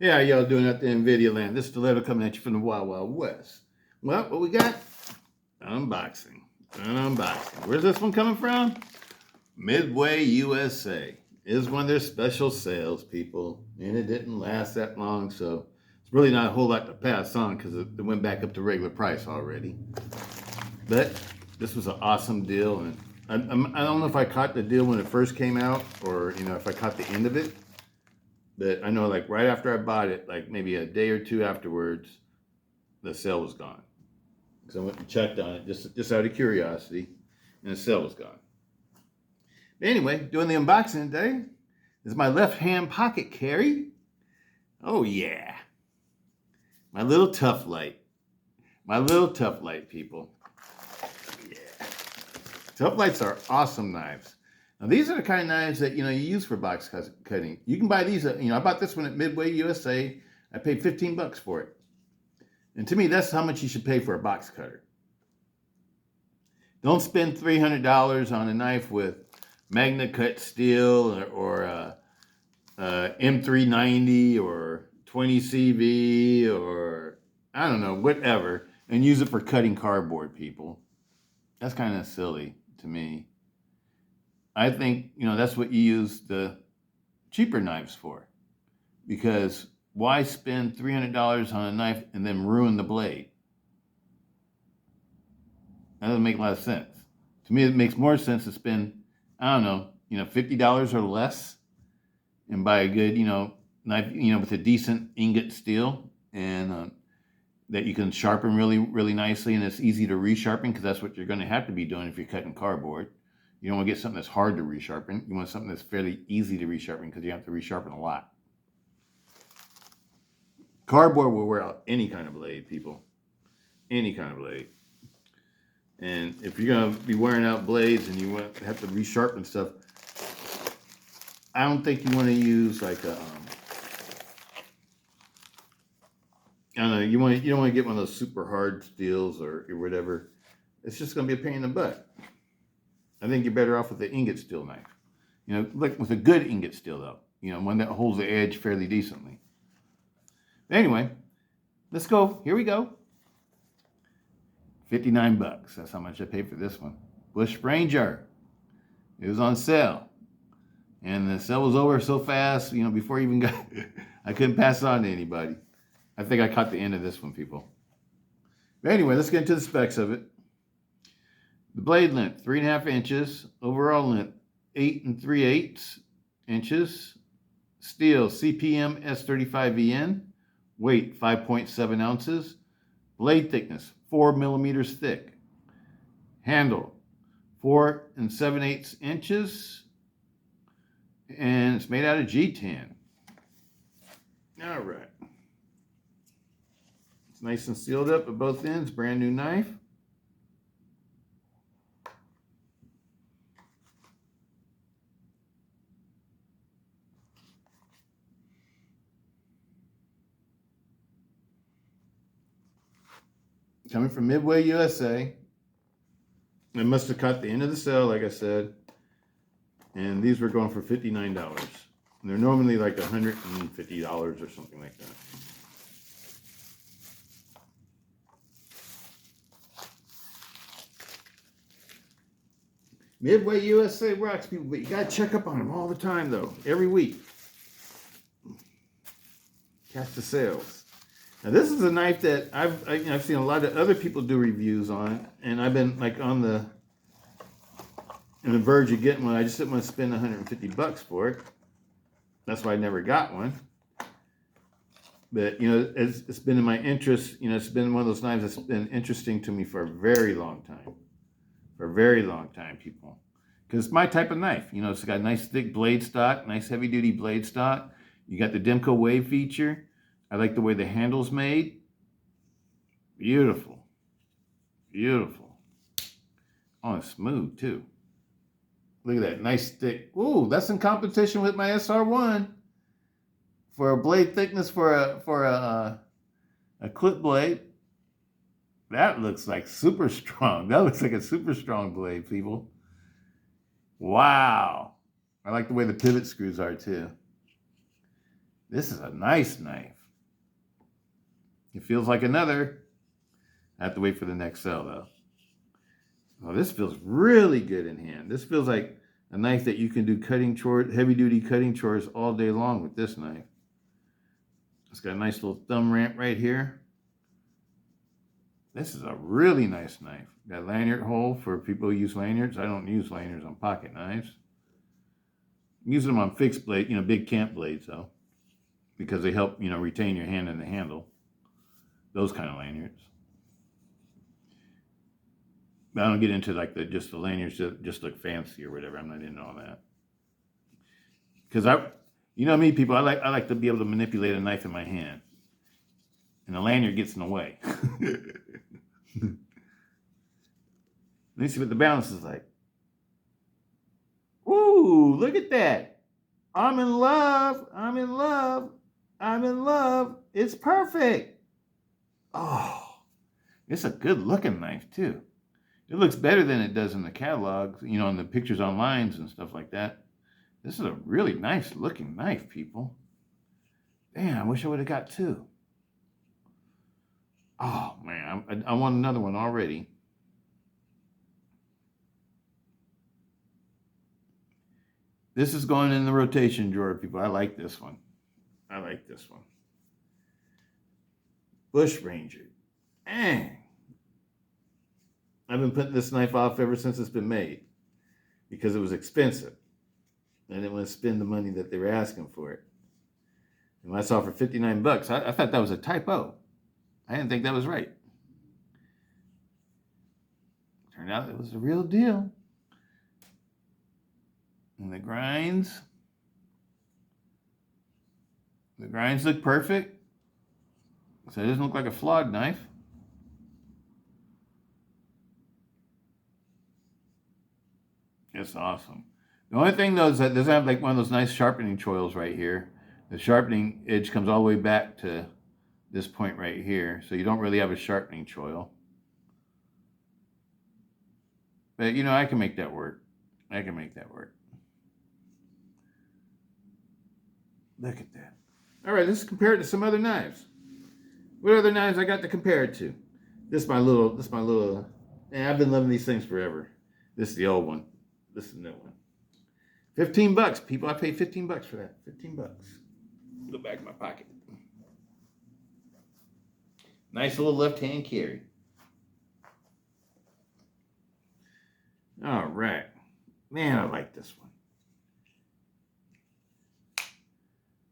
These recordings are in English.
Yeah, y'all doing out there in video land? This is Stiletto coming at you from the Wild Wild West. Well, what we got? Unboxing. An unboxing. Where's this one coming from? Midway, USA. It was one of their special sales, people. And it didn't last that long, so it's really not a whole lot to pass on because it went back up to regular price already. But this was an awesome deal, and I don't know if I caught the deal when it first came out or, if I caught the end of it. But I know, like, right after I bought it, like maybe a day or two afterwards, the sale was gone. So I went and checked on it just out of curiosity, and the sale was gone. But anyway, doing the unboxing today is my left hand pocket carry. Oh yeah, my little Ti-Lite. My little Ti-Lite, people. Yeah, Ti-Lites are awesome knives. Now these are the kind of knives that you use for box cutting. You can buy these. I bought this one at Midway USA. I paid $15 for it. And to me, that's how much you should pay for a box cutter. Don't spend $300 on a knife with Magna cut steel or M390 or 20 CV or I don't know, whatever, and use it for cutting cardboard, people. That's kind of silly to me. I think, that's what you use the cheaper knives for. Because why spend $300 on a knife and then ruin the blade? That doesn't make a lot of sense. To me, it makes more sense to spend, I don't know, $50 or less and buy a good, knife, with a decent ingot steel and that you can sharpen really, really nicely, and it's easy to resharpen because that's what you're going to have to be doing if you're cutting cardboard. You don't want to get something that's hard to resharpen. You want something that's fairly easy to resharpen because you have to resharpen a lot. Cardboard will wear out any kind of blade, people. Any kind of blade. And if you're going to be wearing out blades and you want to have to resharpen stuff, I don't think you want to use like a, I don't know, you don't want to get one of those super hard steels or whatever. It's just going to be a pain in the butt. I think you're better off with the ingot steel knife. Like with a good ingot steel though. One that holds the edge fairly decently. But anyway, let's go. Here we go. $59. That's how much I paid for this one. Bush Ranger. It was on sale. And the sale was over so fast, before I even got, I couldn't pass it on to anybody. I think I caught the end of this one, people. But anyway, let's get into the specs of it. The blade length, 3.5 inches. Overall length, 8 3/8 inches. Steel, CPM S35VN. Weight, 5.7 ounces. Blade thickness, 4 millimeters thick. Handle, 4 7/8 inches. And it's made out of G10. All right. It's nice and sealed up at both ends. Brand new knife. Coming from Midway, USA. I must have caught the end of the sale, like I said. And these were going for $59. And they're normally like $150 or something like that. Midway USA rocks, people, but you gotta check up on them all the time, though. Every week. Catch the sales. Now this is a knife that I've seen a lot of other people do reviews on, and I've been like on the verge of getting one. I just didn't want to spend $150 for it. That's why I never got one. But it's been in my interest. It's been one of those knives that's been interesting to me for a very long time. For a very long time, people. Because it's my type of knife. It's got a nice thick blade stock, nice heavy duty blade stock. You got the Demco wave feature. I like the way the handle's made. Beautiful. Beautiful. Oh, it's smooth too. Look at that. Nice thick. Ooh, that's in competition with my SR1 for a blade thickness for a clip blade. That looks like super strong. That looks like a super strong blade, people. Wow. I like the way the pivot screws are too. This is a nice knife. It feels like another. I have to wait for the next sale though. Oh, this feels really good in hand. This feels like a knife that you can do cutting chores, heavy duty cutting chores all day long with this knife. It's got a nice little thumb ramp right here. This is a really nice knife. Got a lanyard hole for people who use lanyards. I don't use lanyards on pocket knives. I'm using them on fixed blade, big camp blades though, because they help, retain your hand in the handle. Those kind of lanyards. I don't get into like just the lanyards that just look fancy or whatever. I'm not into all that. Because me, people, I like to be able to manipulate a knife in my hand. And the lanyard gets in the way. Let me see what the balance is like. Ooh, look at that. I'm in love. I'm in love. I'm in love. It's perfect. Oh, it's a good looking knife too. It looks better than it does in the catalog, in the pictures online and stuff like that. This is a really nice looking knife, people. Damn, I wish I would have got two. Oh, man, I want another one already. This is going in the rotation drawer, people. I like this one. I like this one. Bush Ranger. Dang. I've been putting this knife off ever since it's been made because it was expensive. I didn't want to spend the money that they were asking for it. And when I saw it for 59 bucks, I thought that was a typo. I didn't think that was right. Turned out it was the real deal. And the grinds look perfect. So it doesn't look like a flawed knife. It's awesome. The only thing though is that it doesn't have like one of those nice sharpening choils right here. The sharpening edge comes all the way back to this point right here. So you don't really have a sharpening choil. But I can make that work. I can make that work. Look at that. All right, let's compare it to some other knives. What other knives I got to compare it to? This is my little, and I've been loving these things forever. This is the old one. This is the new one. 15 bucks, people. I paid 15 bucks for that. 15 bucks. Go back in my pocket. Nice little left-hand carry. All right. Man, I like this one.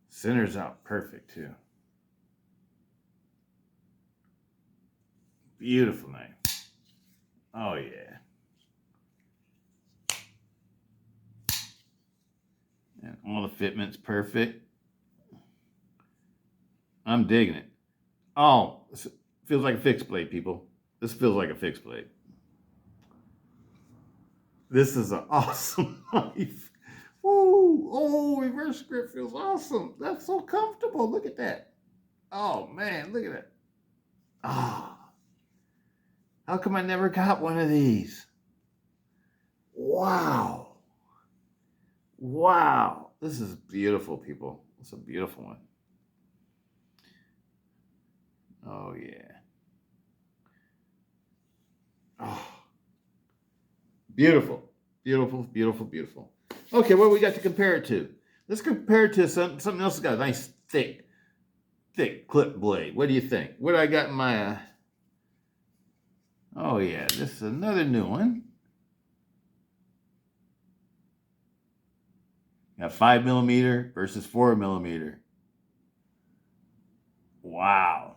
Centers out perfect, too. Beautiful knife. Oh, yeah. And all the fitment's perfect. I'm digging it. Oh, this feels like a fixed blade, people. This feels like a fixed blade. This is an awesome knife. Ooh, oh, reverse grip feels awesome. That's so comfortable. Look at that. Oh, man, look at that. Ah. How come I never got one of these? Wow. Wow. This is beautiful, people. It's a beautiful one. Oh, yeah. Oh. Beautiful. Beautiful, beautiful, beautiful. Okay, what we got to compare it to? Let's compare it to something else that's got a nice, thick clip blade. What do you think? What do I got in my... Oh, yeah, this is another new one. Got 5mm versus 4mm. Wow.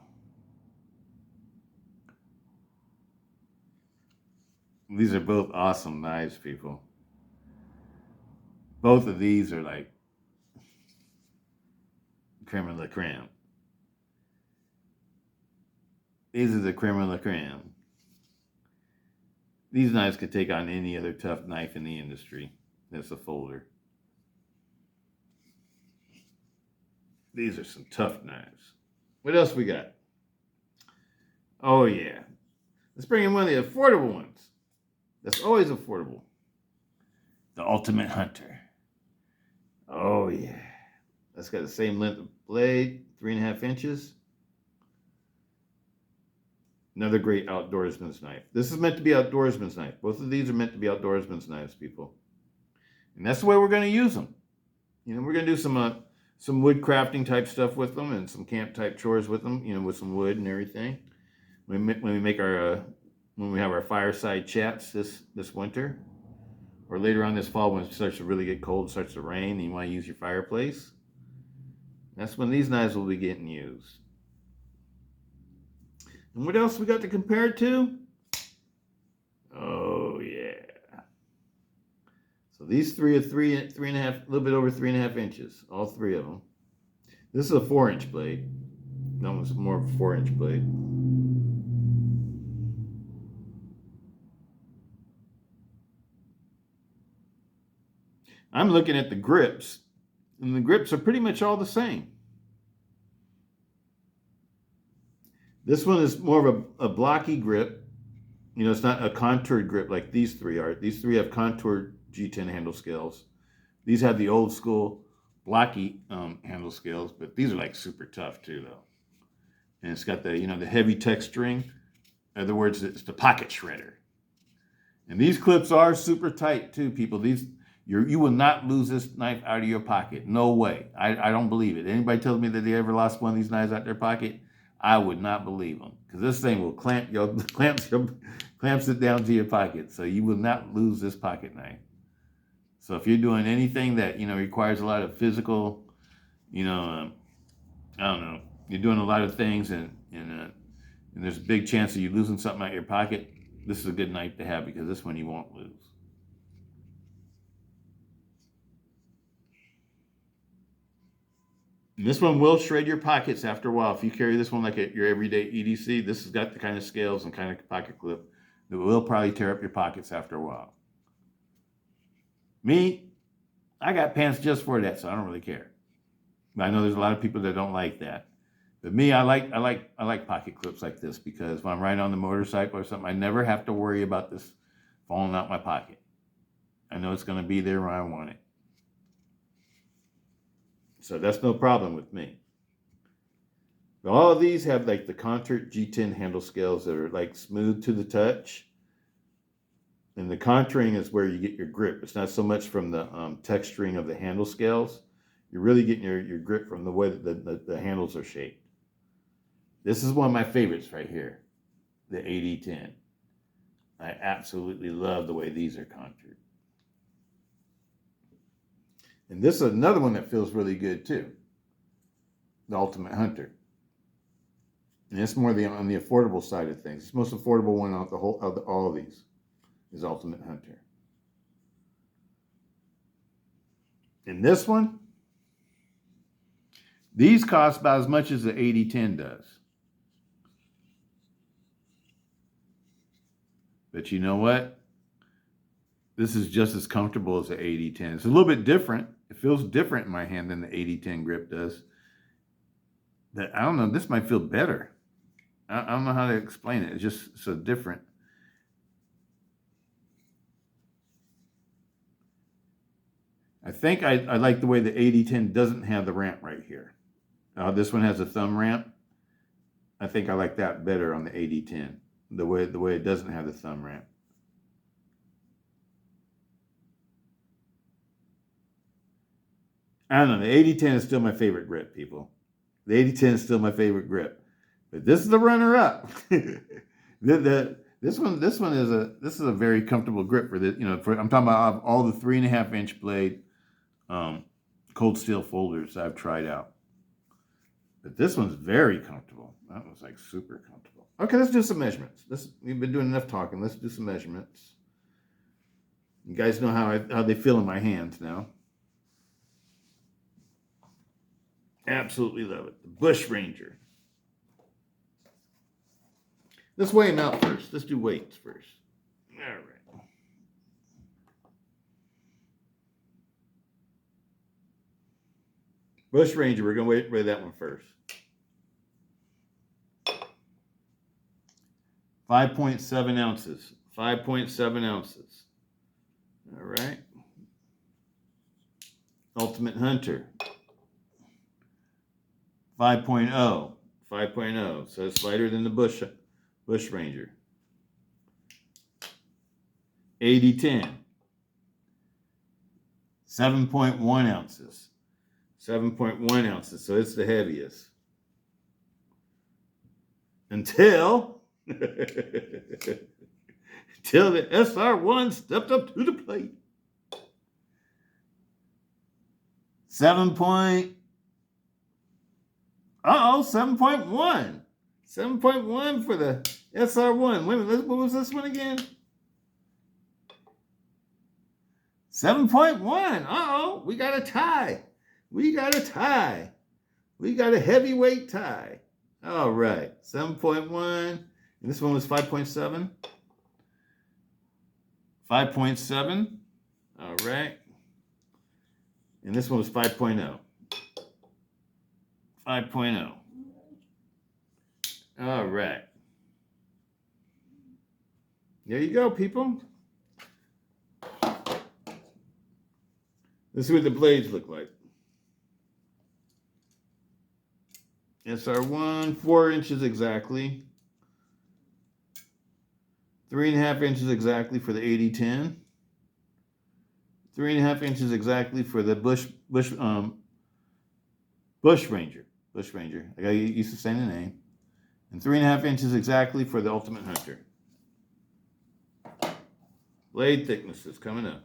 These are both awesome knives, people. Both of these are like creme de la creme. These are the creme de la creme. These knives could take on any other tough knife in the industry. That's a folder. These are some tough knives. What else we got? Oh, yeah. Let's bring in one of the affordable ones. That's always affordable. The Ultimate Hunter. Oh, yeah. That's got the same length of blade, 3.5 inches. Another great outdoorsman's knife. This is meant to be outdoorsman's knife. Both of these are meant to be outdoorsman's knives, people. And that's the way we're going to use them. You know, we're going to do some wood crafting type stuff with them and some camp type chores with them, you know, with some wood and everything. When we have our fireside chats this winter, or later on this fall when it starts to really get cold, starts to rain, and you want to use your fireplace, that's when these knives will be getting used. And what else we got to compare it to? Oh yeah. So these three are three and a half, a little bit over 3.5 inches, all three of them. This is a 4-inch blade. That one's more of a 4-inch blade. I'm looking at the grips, and the grips are pretty much all the same. This one is more of a blocky grip. You know, it's not a contoured grip like these three are. These three have contoured G10 handle scales. These have the old school blocky handle scales, but these are like super tough too, though. And it's got the, you know, the heavy texturing. In other words, it's the pocket shredder. And these clips are super tight too, people. You will not lose this knife out of your pocket. No way. I don't believe it. Anybody tells me that they ever lost one of these knives out of their pocket, I would not believe them, because this thing will clamps it down to your pocket, so you will not lose this pocket knife. So if you're doing anything that, you know, requires a lot of physical, you know, I don't know, you're doing a lot of things, and there's a big chance of you losing something out of your pocket, this is a good knife to have, because this one you won't lose. And this one will shred your pockets after a while. If you carry this one like at your everyday EDC, this has got the kind of scales and kind of pocket clip that will probably tear up your pockets after a while. Me, I got pants just for that, so I don't really care. I know there's a lot of people that don't like that. But me, I like pocket clips like this, because when I'm riding on the motorcycle or something, I never have to worry about this falling out my pocket. I know it's going to be there when I want it. So that's no problem with me. But all of these have like the contoured G10 handle scales that are like smooth to the touch. And the contouring is where you get your grip. It's not so much from the texturing of the handle scales. You're really getting your grip from the way that the handles are shaped. This is one of my favorites right here, the AD10. I absolutely love the way these are contoured. And this is another one that feels really good too, the Ultimate Hunter. And it's more on the affordable side of things. It's the most affordable one out all of these is Ultimate Hunter. And this one, these cost about as much as the AD10 does. But you know what? This is just as comfortable as the AD10. It's a little bit different. It feels different in my hand than the AD10 grip does. I don't know, this might feel better. I don't know how to explain it. It's just so different. I think I like the way the AD10 doesn't have the ramp right here. This one has a thumb ramp. I think I like that better on the AD10. The way it doesn't have the thumb ramp. I don't know. The AD10 is still my favorite grip, people. The AD10 is still my favorite grip. But this is the runner-up. This one is a very comfortable grip for this. You know, I'm talking about all the 3.5-inch blade cold steel folders I've tried out. But this one's very comfortable. That one's like super comfortable. Okay, let's do some measurements. We've been doing enough talking. Let's do some measurements. You guys know how they feel in my hands now. Absolutely love it. The Bush Ranger. Let's weigh them out first. Let's do weights first. All right. Bush Ranger, we're going to weigh that one first. 5.7 ounces. 5.7 ounces. All right. Ultimate Hunter. 5.0. 5.0. So it's lighter than the Bush Ranger. 80-10. 7.1 ounces. 7.1 ounces. So it's the heaviest. Until the SR1 stepped up to the plate. 7.1. 7.1 for the SR1. Wait a minute, what was this one again? 7.1. We got a tie. We got a tie. We got a heavyweight tie. All right, 7.1. And this one was 5.7. 5.7. All right. And this one was 5.0. 5.0. All right. There you go, people. This is what the blades look like. SR1, 4 inches exactly. 3.5 inches exactly for the 80-10. 3.5 inches exactly for the Bush Ranger. Bush Ranger. I got used to saying the name. And 3.5 inches exactly for the Ultimate Hunter. Blade thicknesses coming up.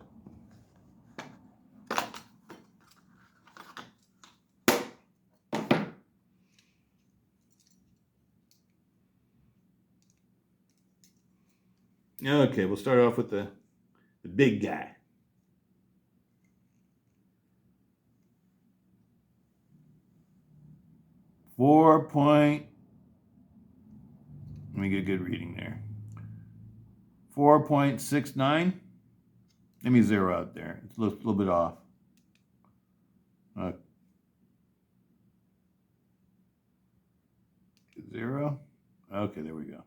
Okay, we'll start off with the big guy. Let me get a good reading there. 4.69. Let me zero out there. It's a little bit off. 0. Okay, there we go.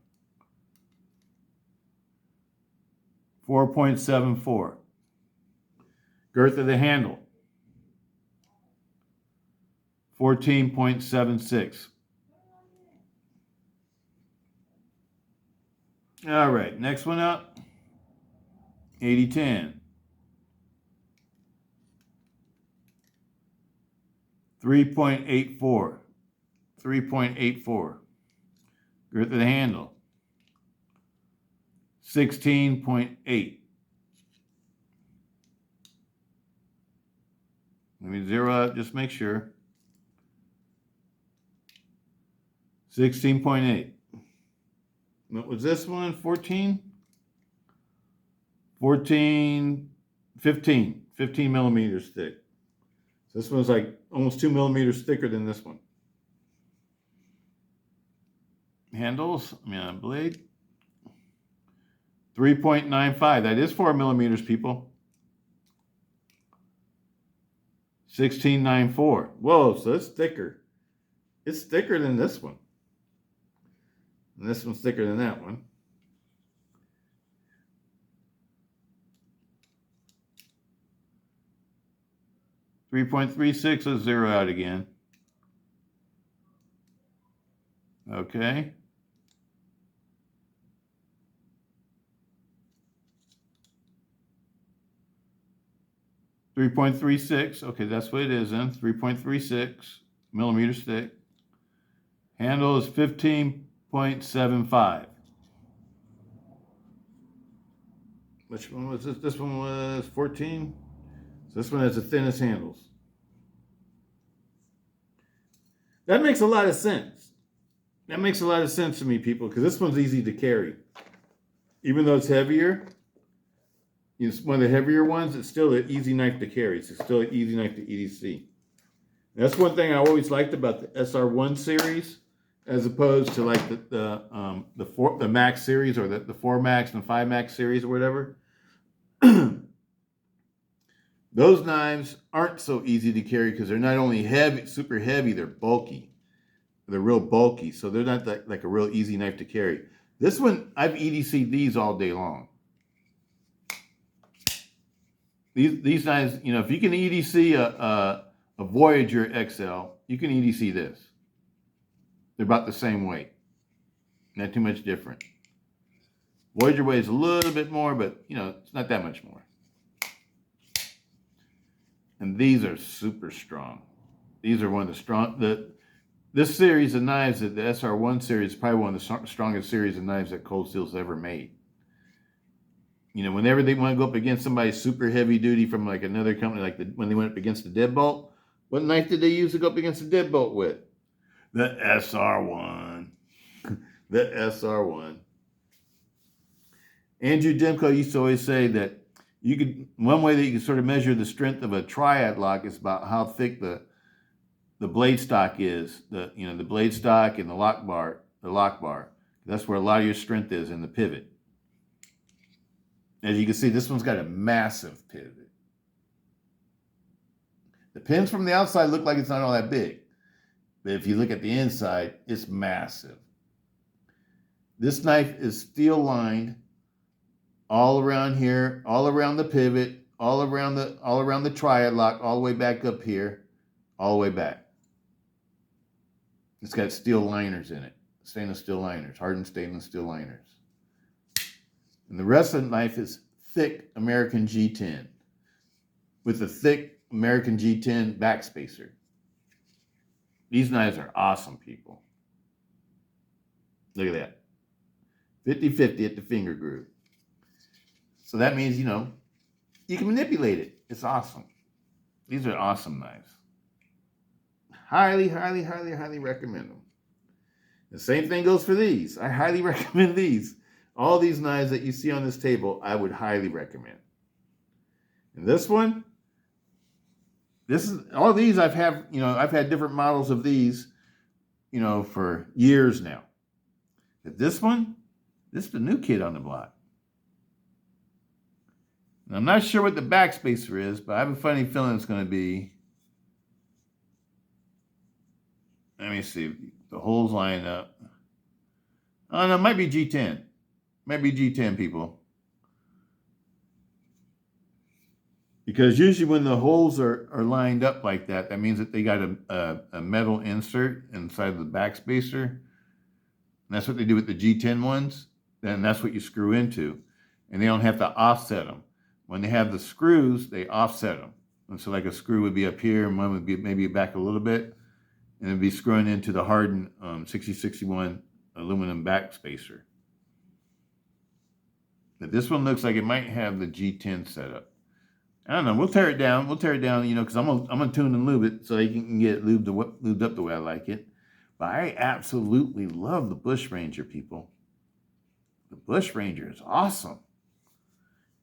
4.74. Girth of the handle. 14.76. All right, next one up. 80-10. 3.84. 3.84. Girth of the handle. 16.8. Let me zero out, just make sure. 16.8. What was this one? 14? 14, 15. 15 millimeters thick. So this one's like almost 2 millimeters thicker than this one. Handles, blade. 3.95. That is 4 millimeters, people. 16.94. Whoa, so it's thicker. It's thicker than this one. And this one's thicker than that one. .36, let's zero out again. Okay. .36, okay, that's what it is then. 3.36 millimeters thick. Handle is 15.75. Which one was this? This one was 14. So this one has the thinnest handles. That makes a lot of sense. That makes a lot of sense to me, people, because this one's easy to carry. Even though it's heavier, it's one of the heavier ones, it's still an easy knife to carry. It's still an easy knife to EDC. That's one thing I always liked about the SR1 series, as opposed to like the Max series or the 4 Max and 5 Max series or whatever. Those knives aren't so easy to carry because they're not only heavy, super heavy, they're bulky. They're real bulky, so they're not like a real easy knife to carry. This one, I've EDC'd these all day long. These knives, if you can EDC a Voyager XL, you can EDC this. They're about the same weight. Not too much different. Voyager weighs a little bit more, but it's not that much more. And these are super strong. These are one of the strong. This series of knives, the SR1 series, is probably one of the strongest series of knives that Cold Steel's ever made. Whenever they want to go up against somebody super heavy duty from like another company, like when they went up against the Deadbolt, what knife did they use to go up against the Deadbolt with? The SR1. The SR1. Andrew Demko used to always say that one way that you can sort of measure the strength of a triad lock is about how thick the blade stock is. The blade stock and the lock bar. That's where a lot of your strength is in the pivot. As you can see, this one's got a massive pivot. The pins from the outside look like it's not all that big. But if you look at the inside, it's massive. This knife is steel lined all around here, all around the pivot, all around the triad lock, all the way back up here, all the way back. It's got steel liners in it, stainless steel liners, hardened stainless steel liners. And the rest of the knife is thick American G10 with a thick American G10 backspacer. These knives are awesome, people. Look at that. 50-50 at the finger groove. So that means, you can manipulate it. It's awesome. These are awesome knives. Highly, highly, highly, highly recommend them. The same thing goes for these. I highly recommend these. All these knives that you see on this table, I would highly recommend. And this one, all these I've had different models of these, for years now. But this one, this is the new kid on the block. And I'm not sure what the backspacer is, but I have a funny feeling it's going to be. Let me see. The holes line up. Oh, no, it might be G10. Might be G10, people. Because usually when the holes are lined up like that, that means that they got a metal insert inside the backspacer. And that's what they do with the G10 ones. Then that's what you screw into. And they don't have to offset them. When they have the screws, they offset them. And so like a screw would be up here and one would be maybe back a little bit. And it'd be screwing into the hardened 6061 aluminum backspacer. But this one looks like it might have the G10 setup. I don't know. We'll tear it down. Because I'm gonna tune and lube it so you can get it lubed up the way I like it. But I absolutely love the Bush Ranger, people. The Bush Ranger is awesome.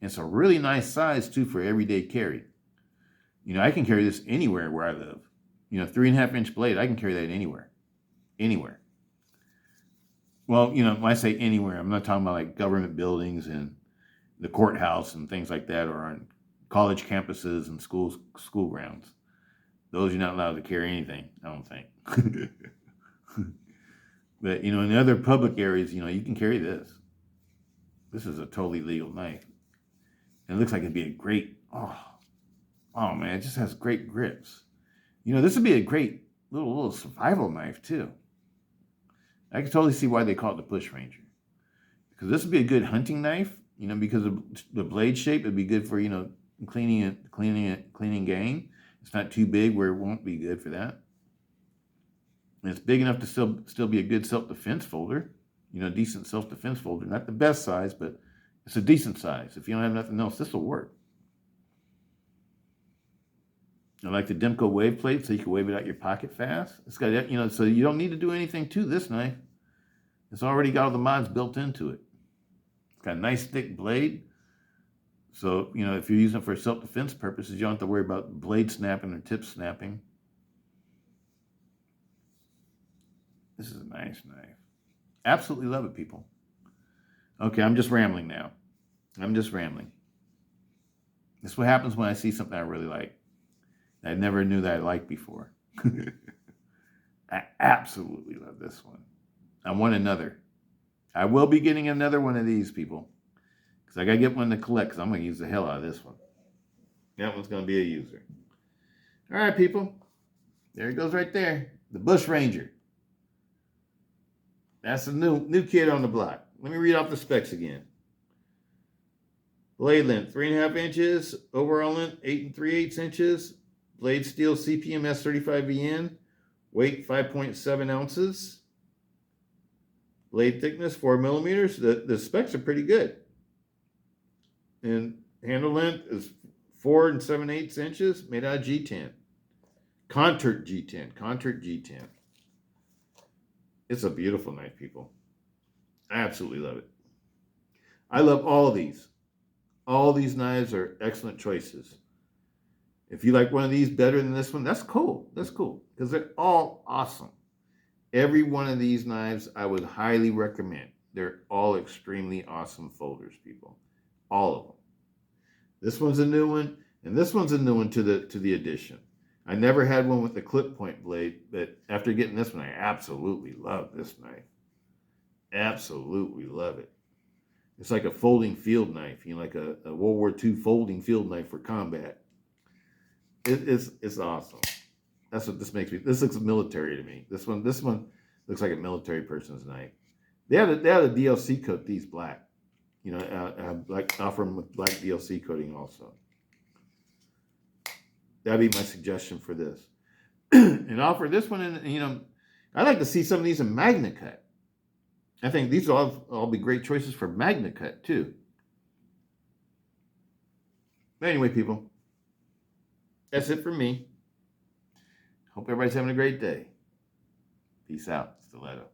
It's a really nice size too for everyday carry. I can carry this anywhere where I live. 3.5-inch blade. I can carry that anywhere. Anywhere. Well, when I say anywhere, I'm not talking about like government buildings and the courthouse and things like that, or on college campuses and school grounds. Those you're not allowed to carry anything, I don't think. But, in other public areas, you can carry this. This is a totally legal knife. And it looks like it'd be a great, oh man, it just has great grips. This would be a great little survival knife too. I can totally see why they call it the Bush Ranger. Because this would be a good hunting knife, because of the blade shape. It'd be good for, cleaning game. It's not too big where it won't be good for that. And it's big enough to still be a good self-defense folder. Decent self-defense folder. Not the best size, but it's a decent size. If you don't have nothing else, this will work. I like the Demko wave plate, so you can wave it out your pocket fast. It's got, so you don't need to do anything to this knife. It's already got all the mods built into it. It's got a nice thick blade. So, if you're using it for self-defense purposes, you don't have to worry about blade snapping or tip snapping. This is a nice knife. Absolutely love it, people. Okay, I'm just rambling now. This is what happens when I see something I really like. I never knew that I liked before. I absolutely love this one. I want another. I will be getting another one of these, people. Because I got to get one to collect, because I'm going to use the hell out of this one. That one's going to be a user. All right, people. There it goes right there. The Bush Ranger. That's a new kid on the block. Let me read off the specs again. Blade length 3.5 inches. Overall length 8 3/8 inches. Blade steel CPM S35VN. Weight 5.7 ounces. Blade thickness 4 millimeters. The specs are pretty good. And handle length is 4 7/8 inches, made out of G10. Contoured G10. Contoured G10. It's a beautiful knife, people. I absolutely love it. I love all of these. All these knives are excellent choices. If you like one of these better than this one, that's cool. That's cool. Because they're all awesome. Every one of these knives I would highly recommend. They're all extremely awesome folders, people. All of them. This one's a new one, and this one's a new one to the edition. I never had one with the clip point blade, but after getting this one, I absolutely love this knife. Absolutely love it. It's like a folding field knife, like a World War II folding field knife for combat. It's awesome. That's what this makes me. This looks military to me. This one looks like a military person's knife. They have a DLC coat these black. Like offer them with black DLC coating also. That'd be my suggestion for this. And offer this one in, I'd like to see some of these in Magna Cut. I think these will all be great choices for Magna Cut too. But anyway, people, that's it for me. Hope everybody's having a great day. Peace out. Stiletto.